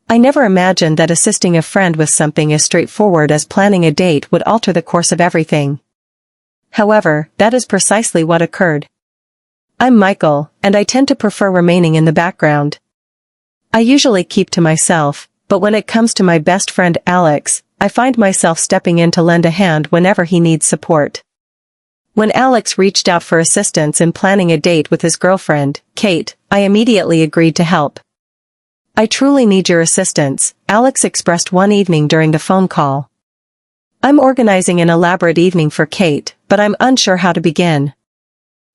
I never imagined that assisting a friend with something as straightforward as planning a date would alter the course of everything. However, that is precisely what occurred. I'm Michael, and I tend to prefer remaining in the background. I usually keep to myself, but when it comes to my best friend Alex, I find myself stepping in to lend a hand whenever he needs support. When Alex reached out for assistance in planning a date with his girlfriend, Kate, I immediately agreed to help. I truly need your assistance, Alex expressed one evening during the phone call. I'm organizing an elaborate evening for Kate, but I'm unsure how to begin.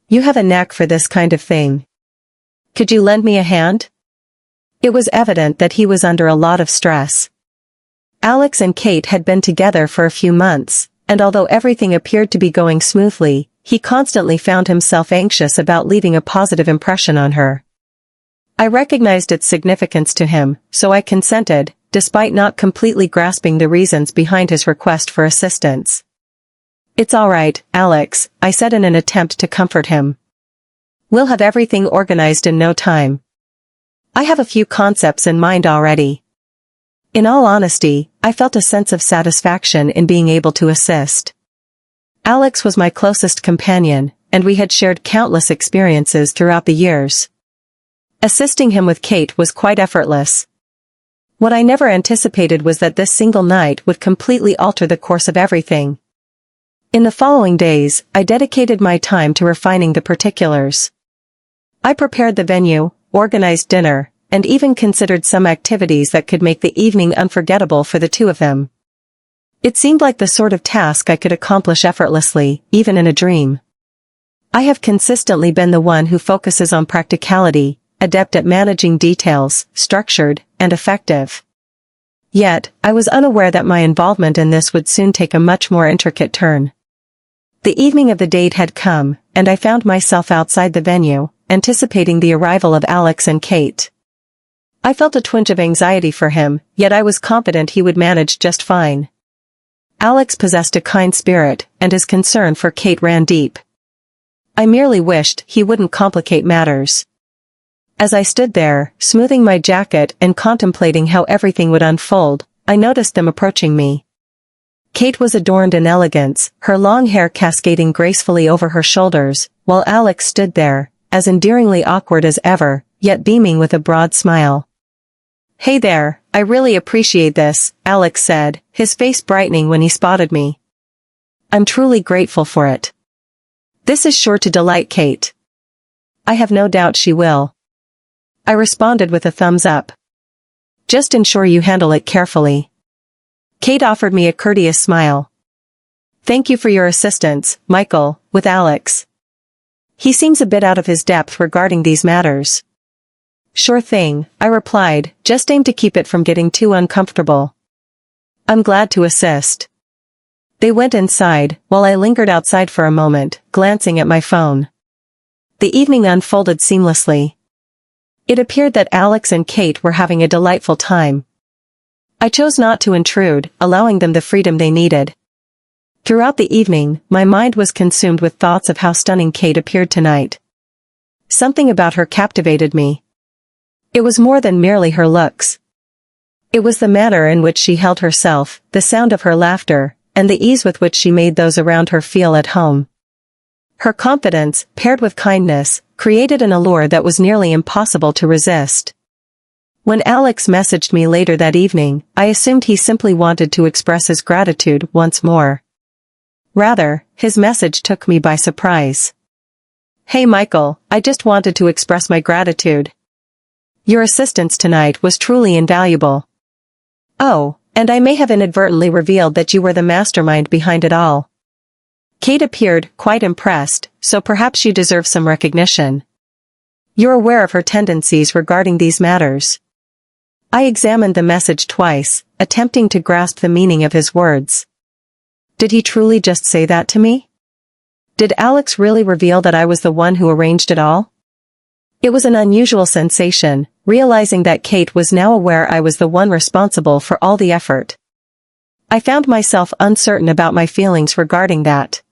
You have a knack for this kind of thing. Could you lend me a hand? It was evident that he was under a lot of stress. Alex and Kate had been together for a few months, and although everything appeared to be going smoothly, he constantly found himself anxious about leaving a positive impression on her. I recognized its significance to him, so I consented, despite not completely grasping the reasons behind his request for assistance. It's all right, Alex, I said in an attempt to comfort him. We'll have everything organized in no time. I have a few concepts in mind already. In all honesty, I felt a sense of satisfaction in being able to assist. Alex was my closest companion, and we had shared countless experiences throughout the years. Assisting him with Kate was quite effortless. What I never anticipated was that this single night would completely alter the course of everything. In the following days, I dedicated my time to refining the particulars. I prepared the venue, organized dinner, and even considered some activities that could make the evening unforgettable for the two of them. It seemed like the sort of task I could accomplish effortlessly, even in a dream. I have consistently been the one who focuses on practicality, adept at managing details, structured, and effective. Yet, I was unaware that my involvement in this would soon take a much more intricate turn. The evening of the date had come, and I found myself outside the venue, anticipating the arrival of Alex and Kate. I felt a twinge of anxiety for him, yet I was confident he would manage just fine. Alex possessed a kind spirit, and his concern for Kate ran deep. I merely wished he wouldn't complicate matters. As I stood there, smoothing my jacket and contemplating how everything would unfold, I noticed them approaching me. Kate was adorned in elegance, her long hair cascading gracefully over her shoulders, while Alex stood there, as endearingly awkward as ever, yet beaming with a broad smile. Hey there, I really appreciate this, Alex said, his face brightening when he spotted me. I'm truly grateful for it. This is sure to delight Kate. I have no doubt she will. I responded with a thumbs up. Just ensure you handle it carefully. Kate offered me a courteous smile. Thank you for your assistance, Michael, with Alex. He seems a bit out of his depth regarding these matters. Sure thing, I replied, just aim to keep it from getting too uncomfortable. I'm glad to assist. They went inside, while I lingered outside for a moment, glancing at my phone. The evening unfolded seamlessly. It appeared that Alex and Kate were having a delightful time. I chose not to intrude, allowing them the freedom they needed. Throughout the evening, my mind was consumed with thoughts of how stunning Kate appeared tonight. Something about her captivated me. It was more than merely her looks. It was the manner in which she held herself, the sound of her laughter, and the ease with which she made those around her feel at home. Her confidence, paired with kindness, created an allure that was nearly impossible to resist. When Alex messaged me later that evening, I assumed he simply wanted to express his gratitude once more. Rather, his message took me by surprise. Hey Michael, I just wanted to express my gratitude. Your assistance tonight was truly invaluable. Oh, and I may have inadvertently revealed that you were the mastermind behind it all. Kate appeared quite impressed, so perhaps you deserve some recognition. You're aware of her tendencies regarding these matters. I examined the message twice, attempting to grasp the meaning of his words. Did he truly just say that to me? Did Alex really reveal that I was the one who arranged it all? It was an unusual sensation, realizing that Kate was now aware I was the one responsible for all the effort. I found myself uncertain about my feelings regarding that.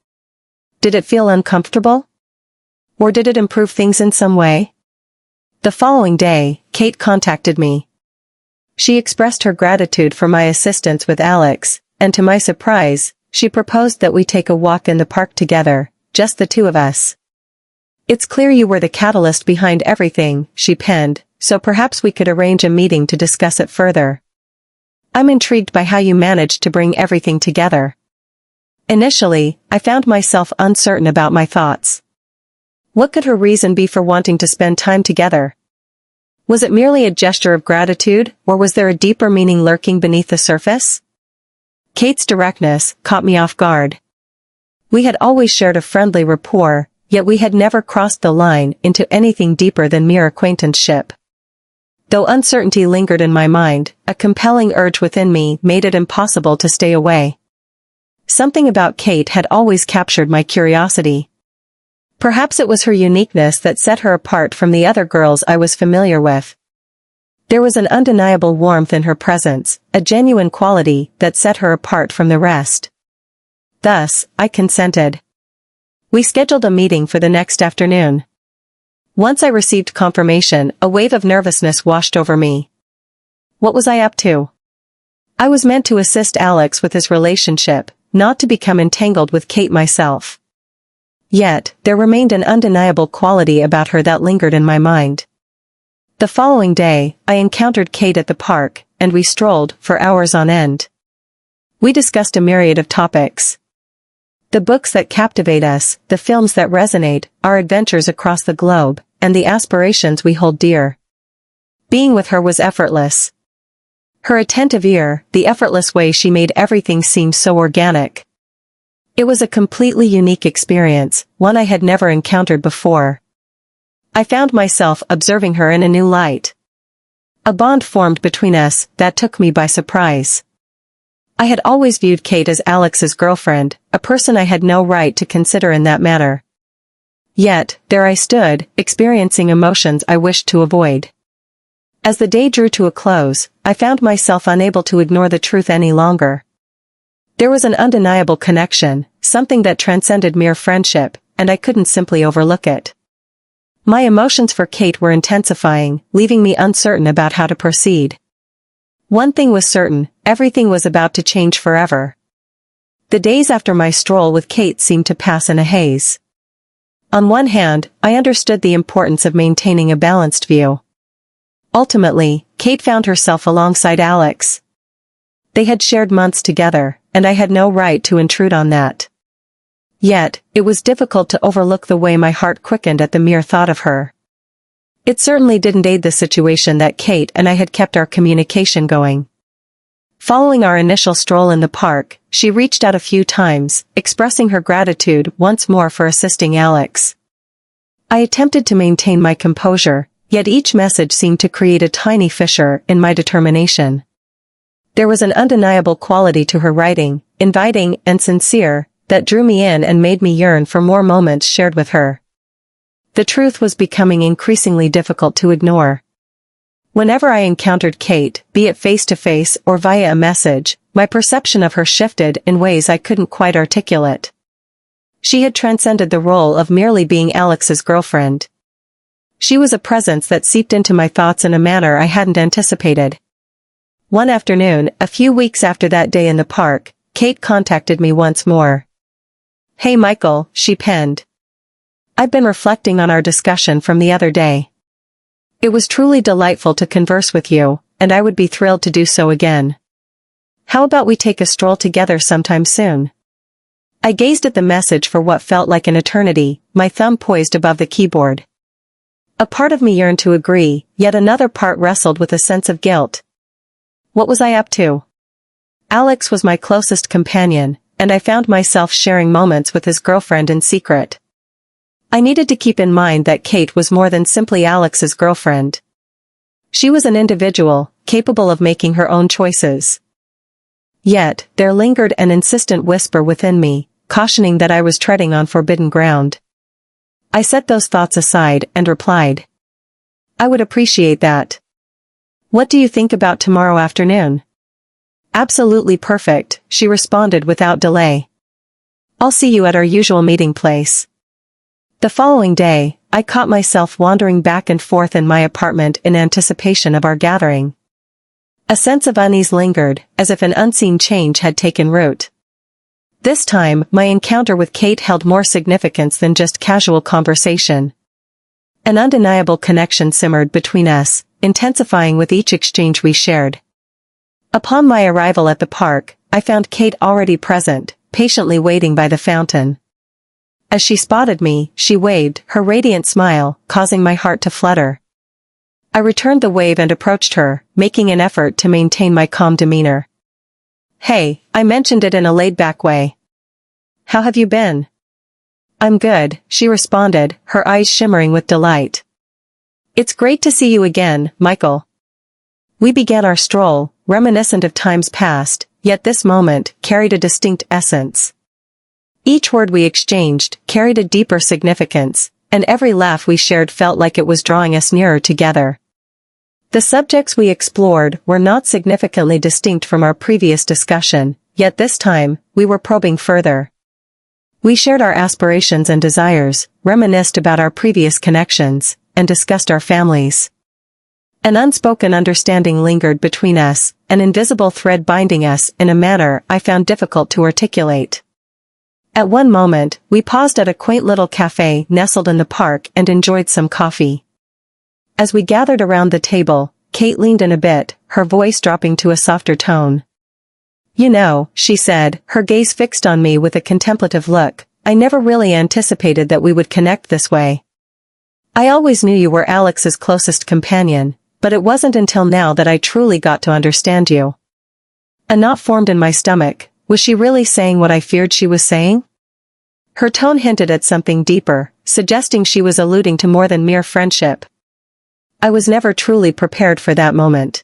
Did it feel uncomfortable? Or did it improve things in some way? The following day, Kate contacted me. She expressed her gratitude for my assistance with Alex, and to my surprise, she proposed that we take a walk in the park together, just the two of us. "It's clear you were the catalyst behind everything," she penned, "so perhaps we could arrange a meeting to discuss it further. I'm intrigued by how you managed to bring everything together." Initially, I found myself uncertain about my thoughts. What could her reason be for wanting to spend time together? Was it merely a gesture of gratitude, or was there a deeper meaning lurking beneath the surface? Kate's directness caught me off guard. We had always shared a friendly rapport, yet we had never crossed the line into anything deeper than mere acquaintanceship. Though uncertainty lingered in my mind, a compelling urge within me made it impossible to stay away. Something about Kate had always captured my curiosity. Perhaps it was her uniqueness that set her apart from the other girls I was familiar with. There was an undeniable warmth in her presence, a genuine quality that set her apart from the rest. Thus, I consented. We scheduled a meeting for the next afternoon. Once I received confirmation, a wave of nervousness washed over me. What was I up to? I was meant to assist Alex with his relationship, not to become entangled with Kate myself. Yet, there remained an undeniable quality about her that lingered in my mind. The following day, I encountered Kate at the park, and we strolled for hours on end. We discussed a myriad of topics. The books that captivate us, the films that resonate, our adventures across the globe, and the aspirations we hold dear. Being with her was effortless. Her attentive ear, the effortless way she made everything seem so organic. It was a completely unique experience, one I had never encountered before. I found myself observing her in a new light. A bond formed between us that took me by surprise. I had always viewed Kate as Alex's girlfriend, a person I had no right to consider in that manner. Yet, there I stood, experiencing emotions I wished to avoid. As the day drew to a close, I found myself unable to ignore the truth any longer. There was an undeniable connection, something that transcended mere friendship, and I couldn't simply overlook it. My emotions for Kate were intensifying, leaving me uncertain about how to proceed. One thing was certain, everything was about to change forever. The days after my stroll with Kate seemed to pass in a haze. On one hand, I understood the importance of maintaining a balanced view. Ultimately, Kate found herself alongside Alex. They had shared months together, and I had no right to intrude on that. Yet, it was difficult to overlook the way my heart quickened at the mere thought of her. It certainly didn't aid the situation that Kate and I had kept our communication going. Following our initial stroll in the park, she reached out a few times, expressing her gratitude once more for assisting Alex. I attempted to maintain my composure, yet each message seemed to create a tiny fissure in my determination. There was an undeniable quality to her writing, inviting and sincere, that drew me in and made me yearn for more moments shared with her. The truth was becoming increasingly difficult to ignore. Whenever I encountered Kate, be it face-to-face or via a message, my perception of her shifted in ways I couldn't quite articulate. She had transcended the role of merely being Alex's girlfriend. She was a presence that seeped into my thoughts in a manner I hadn't anticipated. One afternoon, a few weeks after that day in the park, Kate contacted me once more. "Hey Michael," she penned. "I've been reflecting on our discussion from the other day. It was truly delightful to converse with you, and I would be thrilled to do so again. How about we take a stroll together sometime soon?" I gazed at the message for what felt like an eternity, my thumb poised above the keyboard. A part of me yearned to agree, yet another part wrestled with a sense of guilt. What was I up to? Alex was my closest companion, and I found myself sharing moments with his girlfriend in secret. I needed to keep in mind that Kate was more than simply Alex's girlfriend. She was an individual, capable of making her own choices. Yet, there lingered an insistent whisper within me, cautioning that I was treading on forbidden ground. I set those thoughts aside and replied, "I would appreciate that. What do you think about tomorrow afternoon?" "Absolutely perfect," she responded without delay. "I'll see you at our usual meeting place." The following day, I caught myself wandering back and forth in my apartment in anticipation of our gathering. A sense of unease lingered, as if an unseen change had taken root. This time, my encounter with Kate held more significance than just casual conversation. An undeniable connection simmered between us, intensifying with each exchange we shared. Upon my arrival at the park, I found Kate already present, patiently waiting by the fountain. As she spotted me, she waved, her radiant smile, causing my heart to flutter. I returned the wave and approached her, making an effort to maintain my calm demeanor. "Hey," I mentioned it in a laid-back way. "How have you been?" "I'm good," she responded, her eyes shimmering with delight. "It's great to see you again, Michael." We began our stroll, reminiscent of times past, yet this moment carried a distinct essence. Each word we exchanged carried a deeper significance, and every laugh we shared felt like it was drawing us nearer together. The subjects we explored were not significantly distinct from our previous discussion, yet this time, we were probing further. We shared our aspirations and desires, reminisced about our previous connections, and discussed our families. An unspoken understanding lingered between us, an invisible thread binding us in a manner I found difficult to articulate. At one moment, we paused at a quaint little cafe nestled in the park and enjoyed some coffee. As we gathered around the table, Kate leaned in a bit, her voice dropping to a softer tone. "You know," she said, her gaze fixed on me with a contemplative look, "I never really anticipated that we would connect this way. I always knew you were Alex's closest companion, but it wasn't until now that I truly got to understand you." A knot formed in my stomach. Was she really saying what I feared she was saying? Her tone hinted at something deeper, suggesting she was alluding to more than mere friendship. I was never truly prepared for that moment.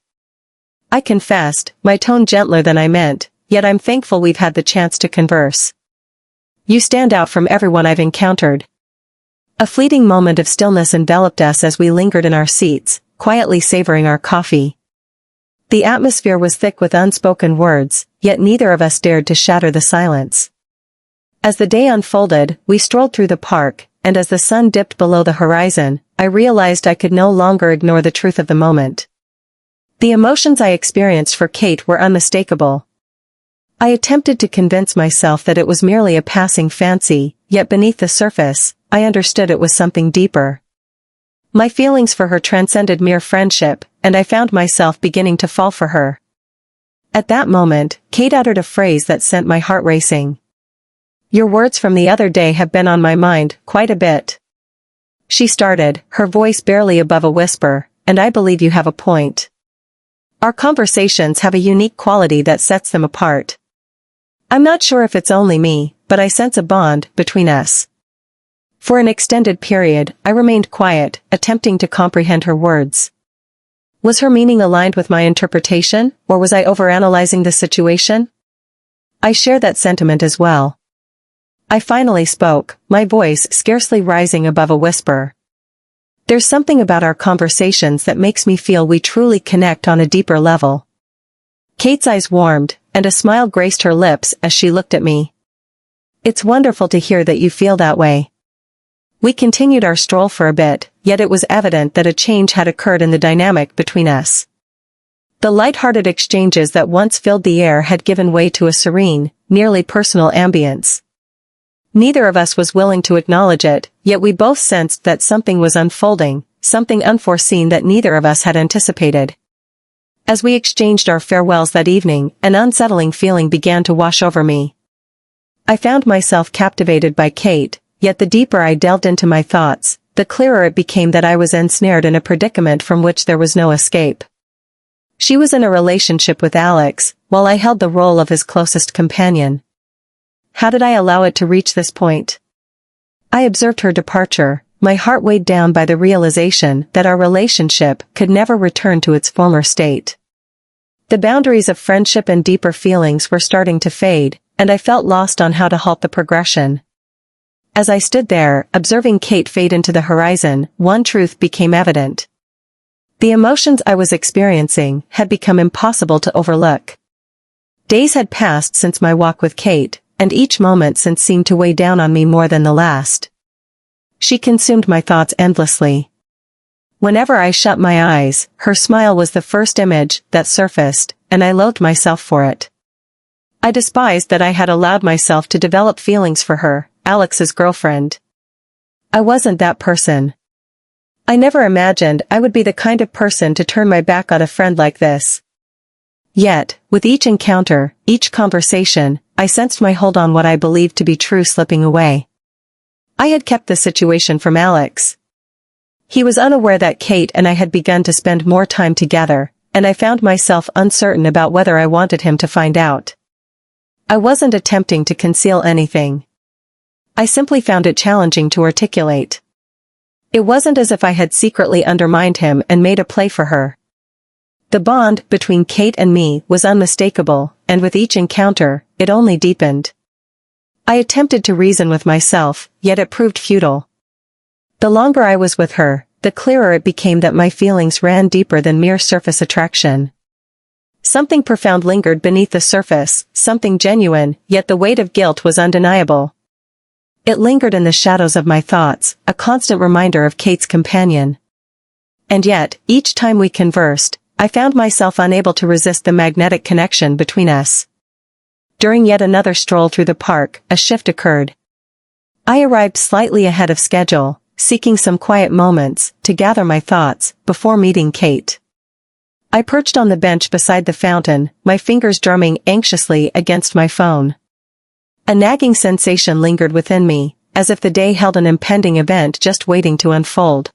I confessed, my tone gentler than I meant, yet I'm thankful we've had the chance to converse. "You stand out from everyone I've encountered." A fleeting moment of stillness enveloped us as we lingered in our seats, quietly savoring our coffee. The atmosphere was thick with unspoken words, yet neither of us dared to shatter the silence. As the day unfolded, we strolled through the park, and as the sun dipped below the horizon, I realized I could no longer ignore the truth of the moment. The emotions I experienced for Kate were unmistakable. I attempted to convince myself that it was merely a passing fancy, yet beneath the surface, I understood it was something deeper. My feelings for her transcended mere friendship, and I found myself beginning to fall for her. At that moment, Kate uttered a phrase that sent my heart racing. "Your words from the other day have been on my mind quite a bit." She started, her voice barely above a whisper, "and I believe you have a point. Our conversations have a unique quality that sets them apart. I'm not sure if it's only me, but I sense a bond between us." For an extended period, I remained quiet, attempting to comprehend her words. Was her meaning aligned with my interpretation, or was I overanalyzing the situation? I share that sentiment as well. I finally spoke, my voice scarcely rising above a whisper. "There's something about our conversations that makes me feel we truly connect on a deeper level." Kate's eyes warmed, and a smile graced her lips as she looked at me. "It's wonderful to hear that you feel that way." We continued our stroll for a bit, yet it was evident that a change had occurred in the dynamic between us. The light-hearted exchanges that once filled the air had given way to a serene, nearly personal ambience. Neither of us was willing to acknowledge it, yet we both sensed that something was unfolding, something unforeseen that neither of us had anticipated. As we exchanged our farewells that evening, an unsettling feeling began to wash over me. I found myself captivated by Kate, yet the deeper I delved into my thoughts, the clearer it became that I was ensnared in a predicament from which there was no escape. She was in a relationship with Alex, while I held the role of his closest companion. How did I allow it to reach this point? I observed her departure, my heart weighed down by the realization that our relationship could never return to its former state. The boundaries of friendship and deeper feelings were starting to fade, and I felt lost on how to halt the progression. As I stood there, observing Kate fade into the horizon, one truth became evident. The emotions I was experiencing had become impossible to overlook. Days had passed since my walk with Kate, and each moment since seemed to weigh down on me more than the last. She consumed my thoughts endlessly. Whenever I shut my eyes, her smile was the first image that surfaced, and I loathed myself for it. I despised that I had allowed myself to develop feelings for her, Alex's girlfriend. I wasn't that person. I never imagined I would be the kind of person to turn my back on a friend like this. Yet, with each encounter, each conversation, I sensed my hold on what I believed to be true slipping away. I had kept the situation from Alex. He was unaware that Kate and I had begun to spend more time together, and I found myself uncertain about whether I wanted him to find out. I wasn't attempting to conceal anything. I simply found it challenging to articulate. It wasn't as if I had secretly undermined him and made a play for her. The bond between Kate and me was unmistakable, and with each encounter, it only deepened. I attempted to reason with myself, yet it proved futile. The longer I was with her, the clearer it became that my feelings ran deeper than mere surface attraction. Something profound lingered beneath the surface, something genuine, yet the weight of guilt was undeniable. It lingered in the shadows of my thoughts, a constant reminder of Kate's companion. And yet, each time we conversed, I found myself unable to resist the magnetic connection between us. During yet another stroll through the park, a shift occurred. I arrived slightly ahead of schedule, seeking some quiet moments to gather my thoughts before meeting Kate. I perched on the bench beside the fountain, my fingers drumming anxiously against my phone. A nagging sensation lingered within me, as if the day held an impending event just waiting to unfold.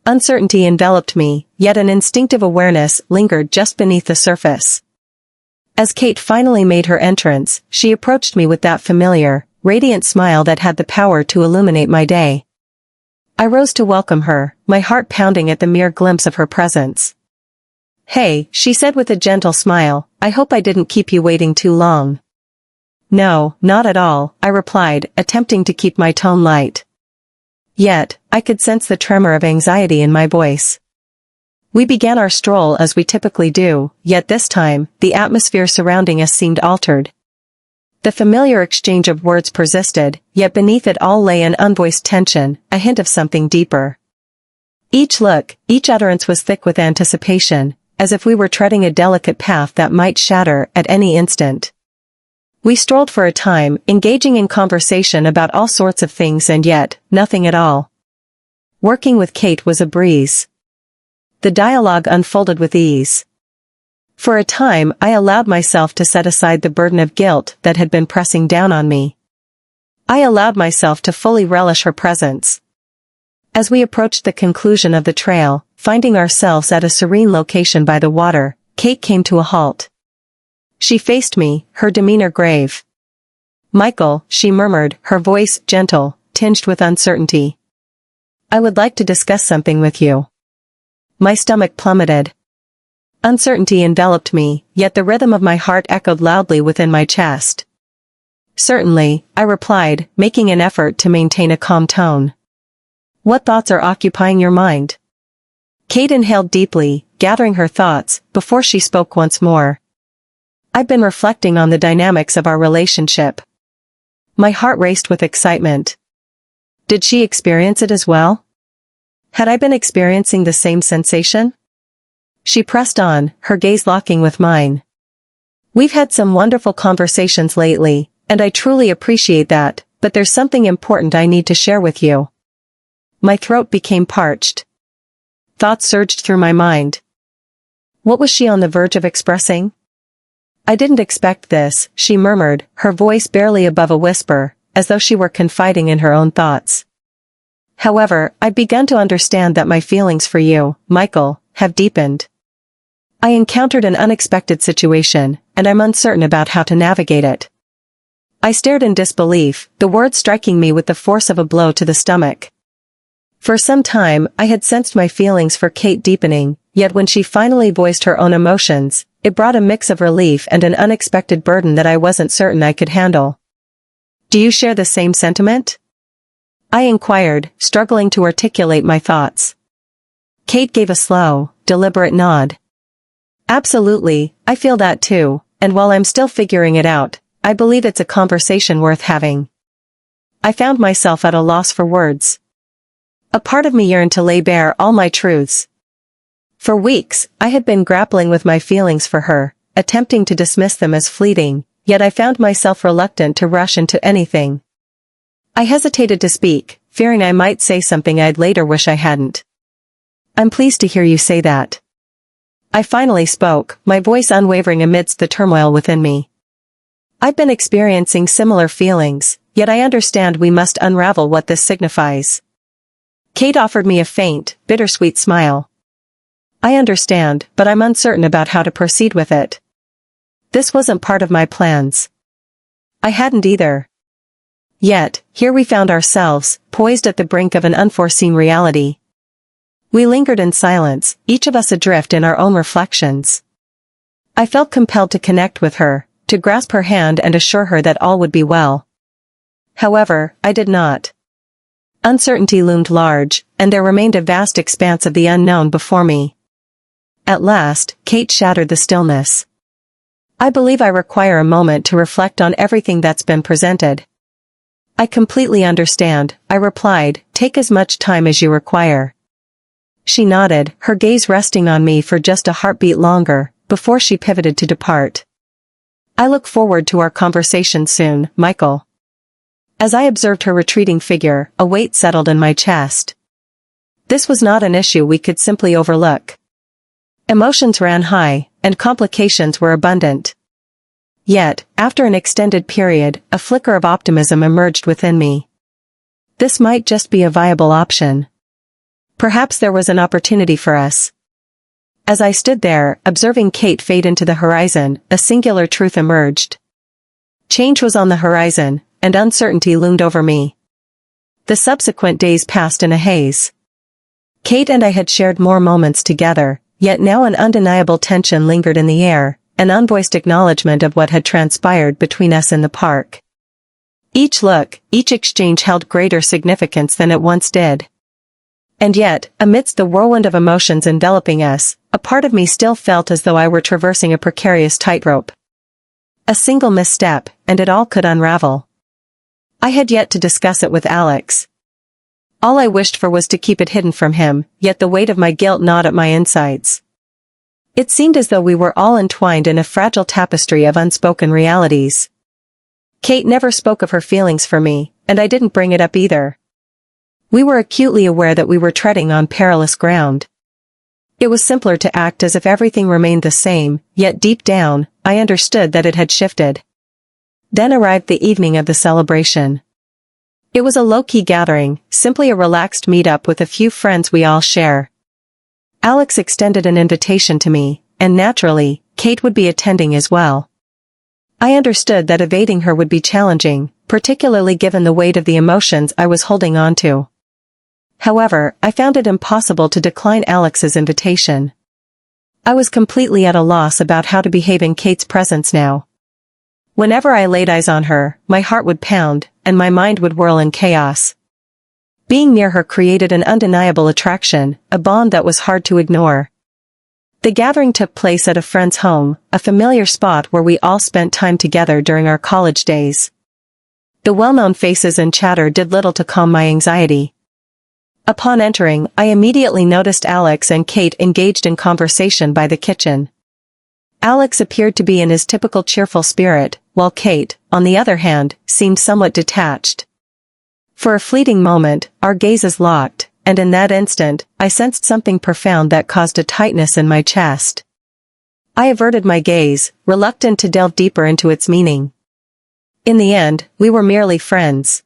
Uncertainty enveloped me, yet an instinctive awareness lingered just beneath the surface. As Kate finally made her entrance, she approached me with that familiar, radiant smile that had the power to illuminate my day. I rose to welcome her, my heart pounding at the mere glimpse of her presence. "Hey," she said with a gentle smile, "I hope I didn't keep you waiting too long." "No, not at all," I replied, attempting to keep my tone light. Yet, I could sense the tremor of anxiety in my voice. We began our stroll as we typically do, yet this time, the atmosphere surrounding us seemed altered. The familiar exchange of words persisted, yet beneath it all lay an unvoiced tension, a hint of something deeper. Each look, each utterance was thick with anticipation, as if we were treading a delicate path that might shatter at any instant. We strolled for a time, engaging in conversation about all sorts of things and yet, nothing at all. Working with Kate was a breeze. The dialogue unfolded with ease. For a time, I allowed myself to set aside the burden of guilt that had been pressing down on me. I allowed myself to fully relish her presence. As we approached the conclusion of the trail, finding ourselves at a serene location by the water, Kate came to a halt. She faced me, her demeanor grave. "Michael," she murmured, her voice gentle, tinged with uncertainty. "I would like to discuss something with you." My stomach plummeted. Uncertainty enveloped me, yet the rhythm of my heart echoed loudly within my chest. "Certainly," I replied, making an effort to maintain a calm tone. "What thoughts are occupying your mind?" Kate inhaled deeply, gathering her thoughts, before she spoke once more. "I've been reflecting on the dynamics of our relationship." My heart raced with excitement. Did she experience it as well? Had I been experiencing the same sensation? She pressed on, her gaze locking with mine. "We've had some wonderful conversations lately, and I truly appreciate that, but there's something important I need to share with you." My throat became parched. Thoughts surged through my mind. What was she on the verge of expressing? "I didn't expect this," she murmured, her voice barely above a whisper, as though she were confiding in her own thoughts. "However, I've begun to understand that my feelings for you, Michael, have deepened. I encountered an unexpected situation, and I'm uncertain about how to navigate it." I stared in disbelief, the words striking me with the force of a blow to the stomach. For some time, I had sensed my feelings for Kate deepening, yet when she finally voiced her own emotions, it brought a mix of relief and an unexpected burden that I wasn't certain I could handle. "Do you share the same sentiment?" I inquired, struggling to articulate my thoughts. Kate gave a slow, deliberate nod. "Absolutely, I feel that too, and while I'm still figuring it out, I believe it's a conversation worth having." I found myself at a loss for words. A part of me yearned to lay bare all my truths. For weeks, I had been grappling with my feelings for her, attempting to dismiss them as fleeting, yet I found myself reluctant to rush into anything. I hesitated to speak, fearing I might say something I'd later wish I hadn't. "I'm pleased to hear you say that." I finally spoke, my voice unwavering amidst the turmoil within me. "I've been experiencing similar feelings, yet I understand we must unravel what this signifies." Kate offered me a faint, bittersweet smile. "I understand, but I'm uncertain about how to proceed with it. This wasn't part of my plans." I hadn't either. Yet, here we found ourselves, poised at the brink of an unforeseen reality. We lingered in silence, each of us adrift in our own reflections. I felt compelled to connect with her, to grasp her hand and assure her that all would be well. However, I did not. Uncertainty loomed large, and there remained a vast expanse of the unknown before me. At last, Kate shattered the stillness. "I believe I require a moment to reflect on everything that's been presented." "I completely understand," I replied, "take as much time as you require." She nodded, her gaze resting on me for just a heartbeat longer, before she pivoted to depart. "I look forward to our conversation soon, Michael." As I observed her retreating figure, a weight settled in my chest. This was not an issue we could simply overlook. Emotions ran high, and complications were abundant. Yet, after an extended period, a flicker of optimism emerged within me. This might just be a viable option. Perhaps there was an opportunity for us. As I stood there, observing Kate fade into the horizon, a singular truth emerged. Change was on the horizon, and uncertainty loomed over me. The subsequent days passed in a haze. Kate and I had shared more moments together, yet now an undeniable tension lingered in the air, an unvoiced acknowledgement of what had transpired between us in the park. Each look, each exchange held greater significance than it once did. And yet, amidst the whirlwind of emotions enveloping us, a part of me still felt as though I were traversing a precarious tightrope. A single misstep, and it all could unravel. I had yet to discuss it with Alex. All I wished for was to keep it hidden from him, yet the weight of my guilt gnawed at my insides. It seemed as though we were all entwined in a fragile tapestry of unspoken realities. Kate never spoke of her feelings for me, and I didn't bring it up either. We were acutely aware that we were treading on perilous ground. It was simpler to act as if everything remained the same, yet deep down, I understood that it had shifted. Then arrived the evening of the celebration. It was a low-key gathering, simply a relaxed meet-up with a few friends we all share. Alex extended an invitation to me, and naturally, Kate would be attending as well. I understood that evading her would be challenging, particularly given the weight of the emotions I was holding on to. However, I found it impossible to decline Alex's invitation. I was completely at a loss about how to behave in Kate's presence now. Whenever I laid eyes on her, my heart would pound, and my mind would whirl in chaos. Being near her created an undeniable attraction, a bond that was hard to ignore. The gathering took place at a friend's home, a familiar spot where we all spent time together during our college days. The well-known faces and chatter did little to calm my anxiety. Upon entering, I immediately noticed Alex and Kate engaged in conversation by the kitchen. Alex appeared to be in his typical cheerful spirit, while Kate, on the other hand, seemed somewhat detached. For a fleeting moment, our gazes locked, and in that instant, I sensed something profound that caused a tightness in my chest. I averted my gaze, reluctant to delve deeper into its meaning. In the end, we were merely friends.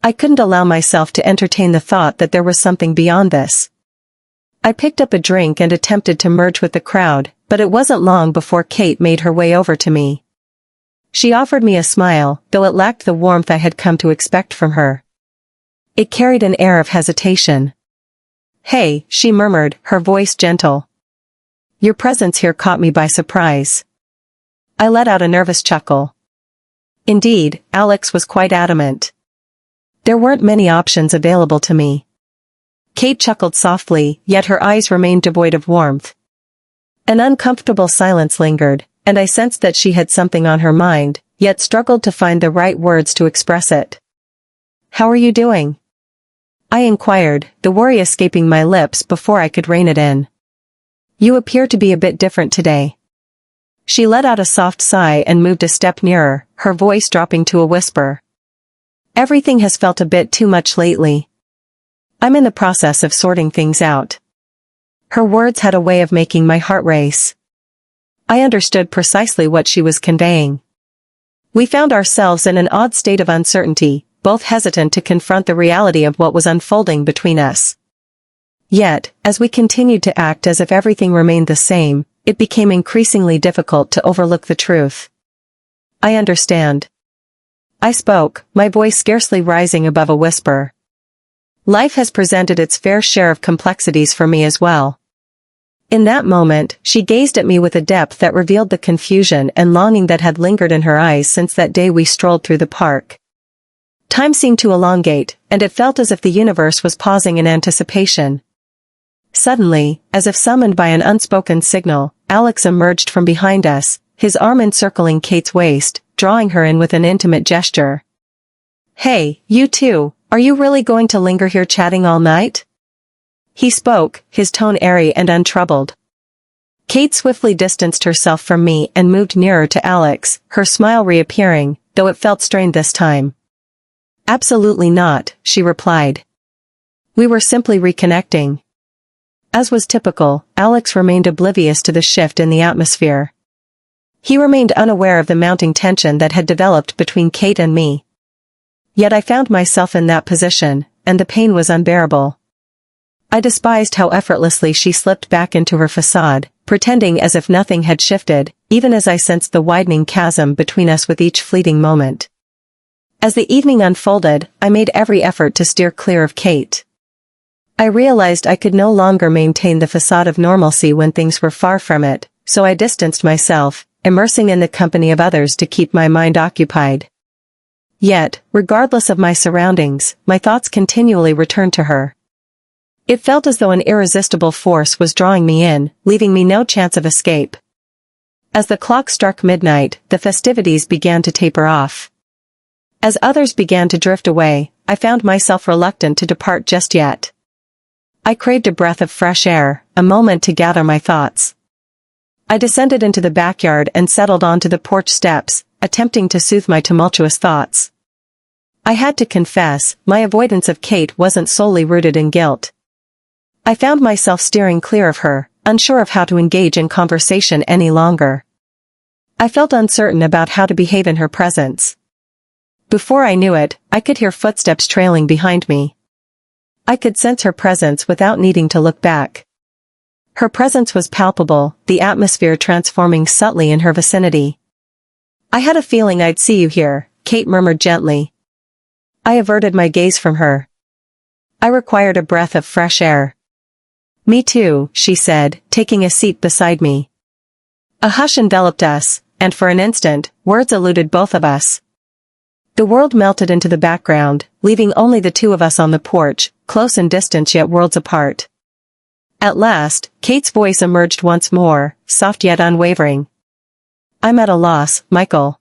I couldn't allow myself to entertain the thought that there was something beyond this. I picked up a drink and attempted to merge with the crowd, but it wasn't long before Kate made her way over to me. She offered me a smile, though it lacked the warmth I had come to expect from her. It carried an air of hesitation. "Hey," she murmured, her voice gentle. "Your presence here caught me by surprise." I let out a nervous chuckle. Indeed, Alex was quite adamant. There weren't many options available to me. Kate chuckled softly, yet her eyes remained devoid of warmth. An uncomfortable silence lingered, and I sensed that she had something on her mind, yet struggled to find the right words to express it. "How are you doing?" I inquired, the worry escaping my lips before I could rein it in. You appear to be a bit different today. She let out a soft sigh and moved a step nearer, her voice dropping to a whisper. Everything has felt a bit too much lately. I'm in the process of sorting things out. Her words had a way of making my heart race. I understood precisely what she was conveying. We found ourselves in an odd state of uncertainty, both hesitant to confront the reality of what was unfolding between us. Yet, as we continued to act as if everything remained the same, it became increasingly difficult to overlook the truth. I understand. I spoke, my voice scarcely rising above a whisper. Life has presented its fair share of complexities for me as well. In that moment, she gazed at me with a depth that revealed the confusion and longing that had lingered in her eyes since that day we strolled through the park. Time seemed to elongate, and it felt as if the universe was pausing in anticipation. Suddenly, as if summoned by an unspoken signal, Alex emerged from behind us, his arm encircling Kate's waist, drawing her in with an intimate gesture. Hey, you two, are you really going to linger here chatting all night? He spoke, his tone airy and untroubled. Kate swiftly distanced herself from me and moved nearer to Alex, her smile reappearing, though it felt strained this time. Absolutely not, she replied. We were simply reconnecting. As was typical, Alex remained oblivious to the shift in the atmosphere. He remained unaware of the mounting tension that had developed between Kate and me. Yet I found myself in that position, and the pain was unbearable. I despised how effortlessly she slipped back into her facade, pretending as if nothing had shifted, even as I sensed the widening chasm between us with each fleeting moment. As the evening unfolded, I made every effort to steer clear of Kate. I realized I could no longer maintain the facade of normalcy when things were far from it, so I distanced myself, immersing in the company of others to keep my mind occupied. Yet, regardless of my surroundings, my thoughts continually returned to her. It felt as though an irresistible force was drawing me in, leaving me no chance of escape. As the clock struck midnight, the festivities began to taper off. As others began to drift away, I found myself reluctant to depart just yet. I craved a breath of fresh air, a moment to gather my thoughts. I descended into the backyard and settled onto the porch steps, attempting to soothe my tumultuous thoughts. I had to confess, my avoidance of Kate wasn't solely rooted in guilt. I found myself steering clear of her, unsure of how to engage in conversation any longer. I felt uncertain about how to behave in her presence. Before I knew it, I could hear footsteps trailing behind me. I could sense her presence without needing to look back. Her presence was palpable, the atmosphere transforming subtly in her vicinity. I had a feeling I'd see you here, Kate murmured gently. I averted my gaze from her. I required a breath of fresh air. Me too, she said, taking a seat beside me. A hush enveloped us, and for an instant, words eluded both of us. The world melted into the background, leaving only the two of us on the porch, close in distance yet worlds apart. At last, Kate's voice emerged once more, soft yet unwavering. I'm at a loss, Michael.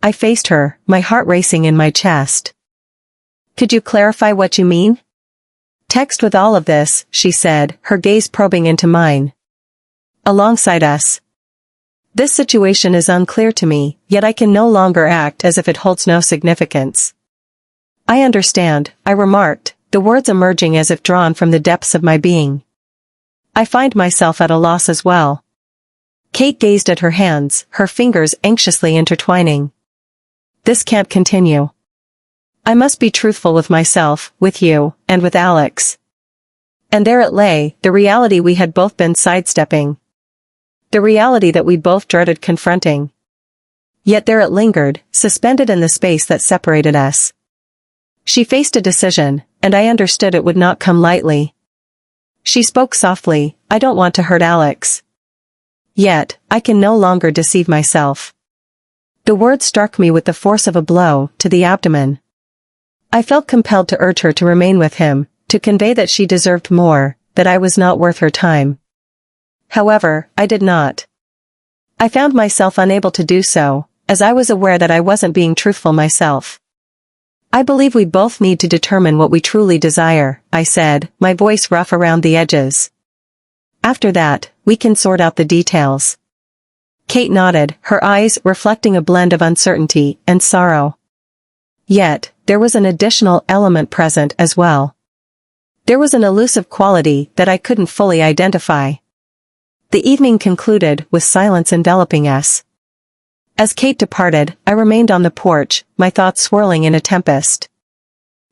I faced her, my heart racing in my chest. Could you clarify what you mean? Text with all of this, she said, her gaze probing into mine. Alongside us. This situation is unclear to me, yet I can no longer act as if it holds no significance. I understand, I remarked, the words emerging as if drawn from the depths of my being. I find myself at a loss as well. Kate gazed at her hands, her fingers anxiously intertwining. This can't continue. I must be truthful with myself, with you, and with Alex. And there it lay, the reality we had both been sidestepping. The reality that we both dreaded confronting. Yet there it lingered, suspended in the space that separated us. She faced a decision, and I understood it would not come lightly. She spoke softly, I don't want to hurt Alex. Yet, I can no longer deceive myself. The words struck me with the force of a blow to the abdomen. I felt compelled to urge her to remain with him, to convey that she deserved more, that I was not worth her time. However, I did not. I found myself unable to do so, as I was aware that I wasn't being truthful myself. I believe we both need to determine what we truly desire, I said, my voice rough around the edges. After that, we can sort out the details. Kate nodded, her eyes reflecting a blend of uncertainty and sorrow. Yet, there was an additional element present as well. There was an elusive quality that I couldn't fully identify. The evening concluded with silence enveloping us. As Kate departed, I remained on the porch, my thoughts swirling in a tempest.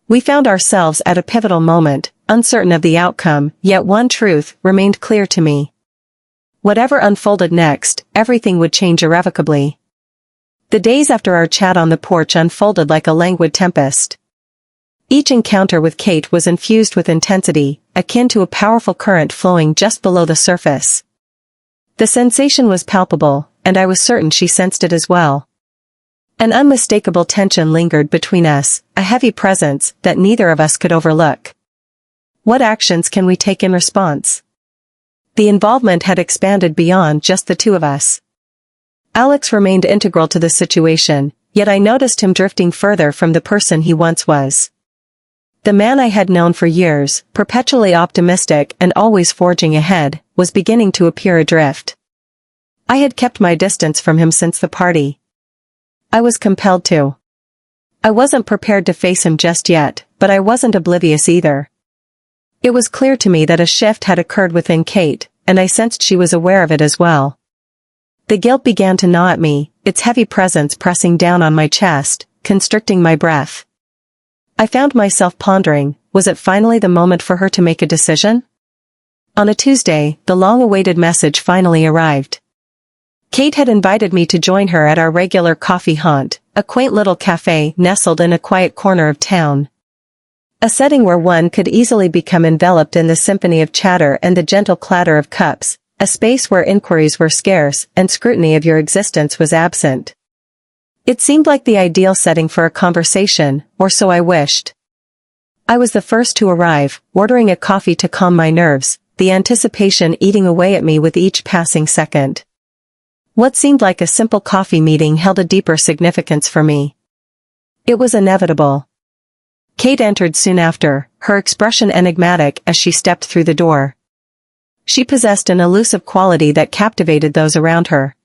We found ourselves at a pivotal moment, uncertain of the outcome, yet one truth remained clear to me. Whatever unfolded next, everything would change irrevocably. The days after our chat on the porch unfolded like a languid tempest. Each encounter with Kate was infused with intensity, akin to a powerful current flowing just below the surface. The sensation was palpable, and I was certain she sensed it as well. An unmistakable tension lingered between us, a heavy presence that neither of us could overlook. What actions can we take in response? The involvement had expanded beyond just the two of us. Alex remained integral to the situation, yet I noticed him drifting further from the person he once was. The man I had known for years, perpetually optimistic and always forging ahead, was beginning to appear adrift. I had kept my distance from him since the party. I was compelled to. I wasn't prepared to face him just yet, but I wasn't oblivious either. It was clear to me that a shift had occurred within Kate, and I sensed she was aware of it as well. The guilt began to gnaw at me, its heavy presence pressing down on my chest, constricting my breath. I found myself pondering, was it finally the moment for her to make a decision? On a Tuesday, the long-awaited message finally arrived. Kate had invited me to join her at our regular coffee haunt, a quaint little cafe nestled in a quiet corner of town. A setting where one could easily become enveloped in the symphony of chatter and the gentle clatter of cups, a space where inquiries were scarce and scrutiny of your existence was absent. It seemed like the ideal setting for a conversation, or so I wished. I was the first to arrive, ordering a coffee to calm my nerves, the anticipation eating away at me with each passing second. What seemed like a simple coffee meeting held a deeper significance for me. It was inevitable. Kate entered soon after, her expression enigmatic as she stepped through the door. She possessed an elusive quality that captivated those around her.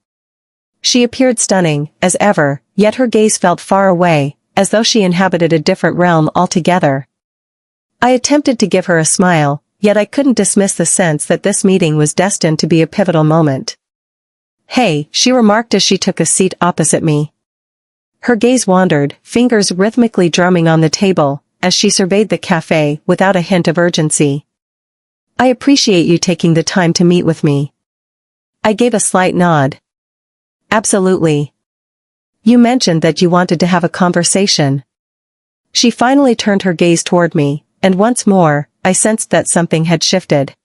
She appeared stunning, as ever, yet her gaze felt far away, as though she inhabited a different realm altogether. I attempted to give her a smile, yet I couldn't dismiss the sense that this meeting was destined to be a pivotal moment. "Hey," she remarked as she took a seat opposite me. Her gaze wandered, fingers rhythmically drumming on the table, as she surveyed the cafe without a hint of urgency. "I appreciate you taking the time to meet with me." I gave a slight nod. "Absolutely. You mentioned that you wanted to have a conversation." She finally turned her gaze toward me, and once more, I sensed that something had shifted.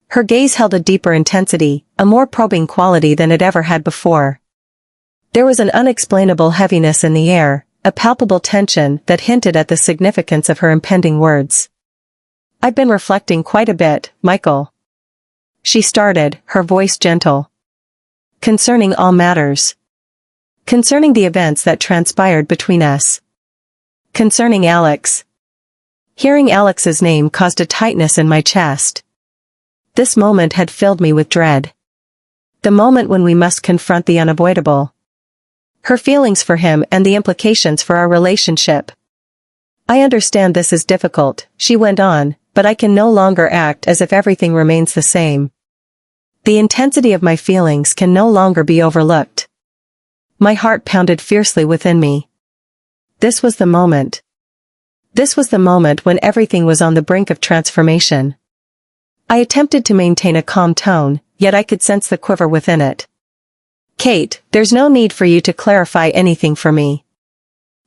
Her gaze held a deeper intensity, a more probing quality than it ever had before. There was an unexplainable heaviness in the air, a palpable tension that hinted at the significance of her impending words. "I've been reflecting quite a bit, Michael." She started, her voice gentle. "Concerning all matters. Concerning the events that transpired between us. Concerning Alex." Hearing Alex's name caused a tightness in my chest. This moment had filled me with dread. The moment when we must confront the unavoidable. Her feelings for him and the implications for our relationship. "I understand this is difficult," she went on, "but I can no longer act as if everything remains the same. The intensity of my feelings can no longer be overlooked." My heart pounded fiercely within me. This was the moment. This was the moment when everything was on the brink of transformation. I attempted to maintain a calm tone, yet I could sense the quiver within it. "Kate, there's no need for you to clarify anything for me.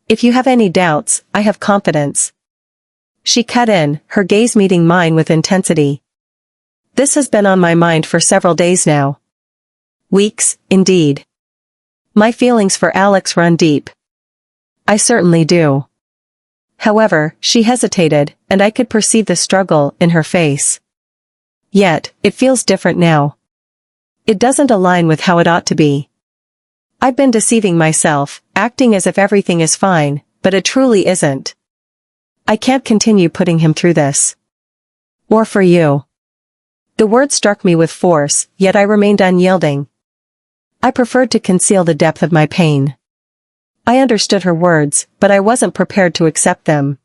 If you have any doubts, I have confidence." She cut in, her gaze meeting mine with intensity. "This has been on my mind for several days now. Weeks, indeed. My feelings for Alex run deep." "I certainly do." However, she hesitated, and I could perceive the struggle in her face. "Yet, it feels different now. It doesn't align with how it ought to be. I've been deceiving myself, acting as if everything is fine, but it truly isn't. I can't continue putting him through this. Or for you. The word struck me with force, yet I remained unyielding. I preferred to conceal the depth of my pain. I understood her words, but I wasn't prepared to accept them.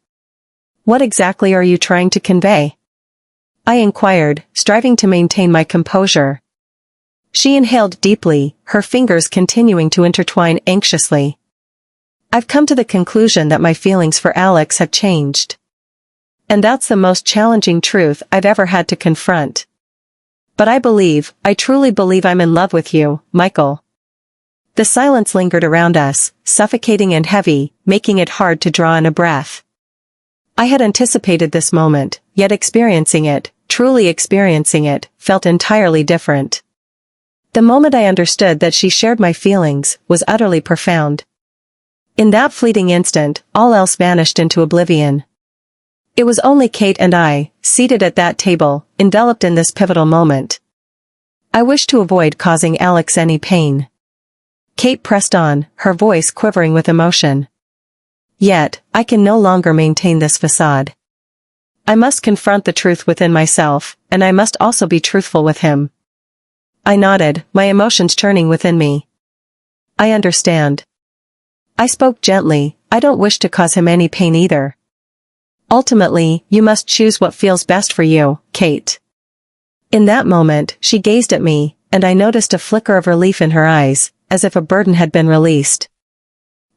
What exactly are you trying to convey? I inquired, striving to maintain my composure. She inhaled deeply, her fingers continuing to intertwine anxiously. I've come to the conclusion that my feelings for Alex have changed. And that's the most challenging truth I've ever had to confront. But I truly believe I'm in love with you, Michael. The silence lingered around us, suffocating and heavy, making it hard to draw in a breath. I had anticipated this moment, yet experiencing it, truly experiencing it, felt entirely different. The moment I understood that she shared my feelings was utterly profound. In that fleeting instant, all else vanished into oblivion. It was only Kate and I, seated at that table, enveloped in this pivotal moment. I wished to avoid causing Alex any pain. Kate pressed on, her voice quivering with emotion. Yet, I can no longer maintain this facade. I must confront the truth within myself, and I must also be truthful with him. I nodded, my emotions churning within me. I understand. I spoke gently, I don't wish to cause him any pain either. Ultimately, you must choose what feels best for you, Kate. In that moment, she gazed at me, and I noticed a flicker of relief in her eyes, as if a burden had been released.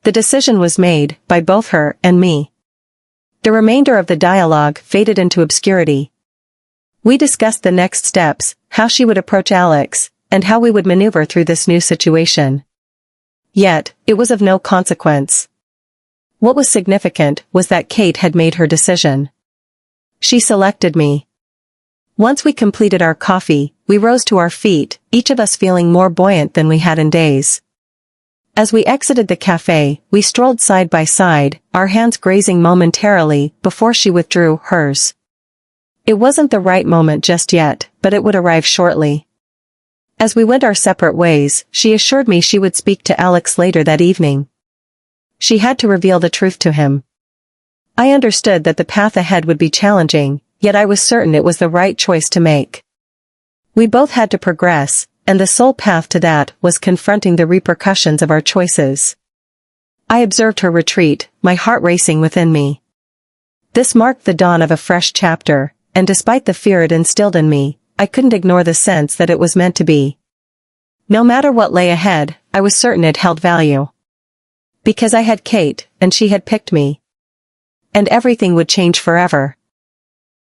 The decision was made, by both her and me. The remainder of the dialogue faded into obscurity. We discussed the next steps, how she would approach Alex, and how we would maneuver through this new situation. Yet, it was of no consequence. What was significant was that Kate had made her decision. She selected me. Once we completed our coffee, we rose to our feet, each of us feeling more buoyant than we had in days. As we exited the cafe, we strolled side by side, our hands grazing momentarily, before she withdrew hers. It wasn't the right moment just yet, but it would arrive shortly. As we went our separate ways, she assured me she would speak to Alex later that evening. She had to reveal the truth to him. I understood that the path ahead would be challenging, yet I was certain it was the right choice to make. We both had to progress, and the sole path to that was confronting the repercussions of our choices. I observed her retreat, my heart racing within me. This marked the dawn of a fresh chapter, and despite the fear it instilled in me, I couldn't ignore the sense that it was meant to be. No matter what lay ahead, I was certain it held value. Because I had Kate, and she had picked me. And everything would change forever.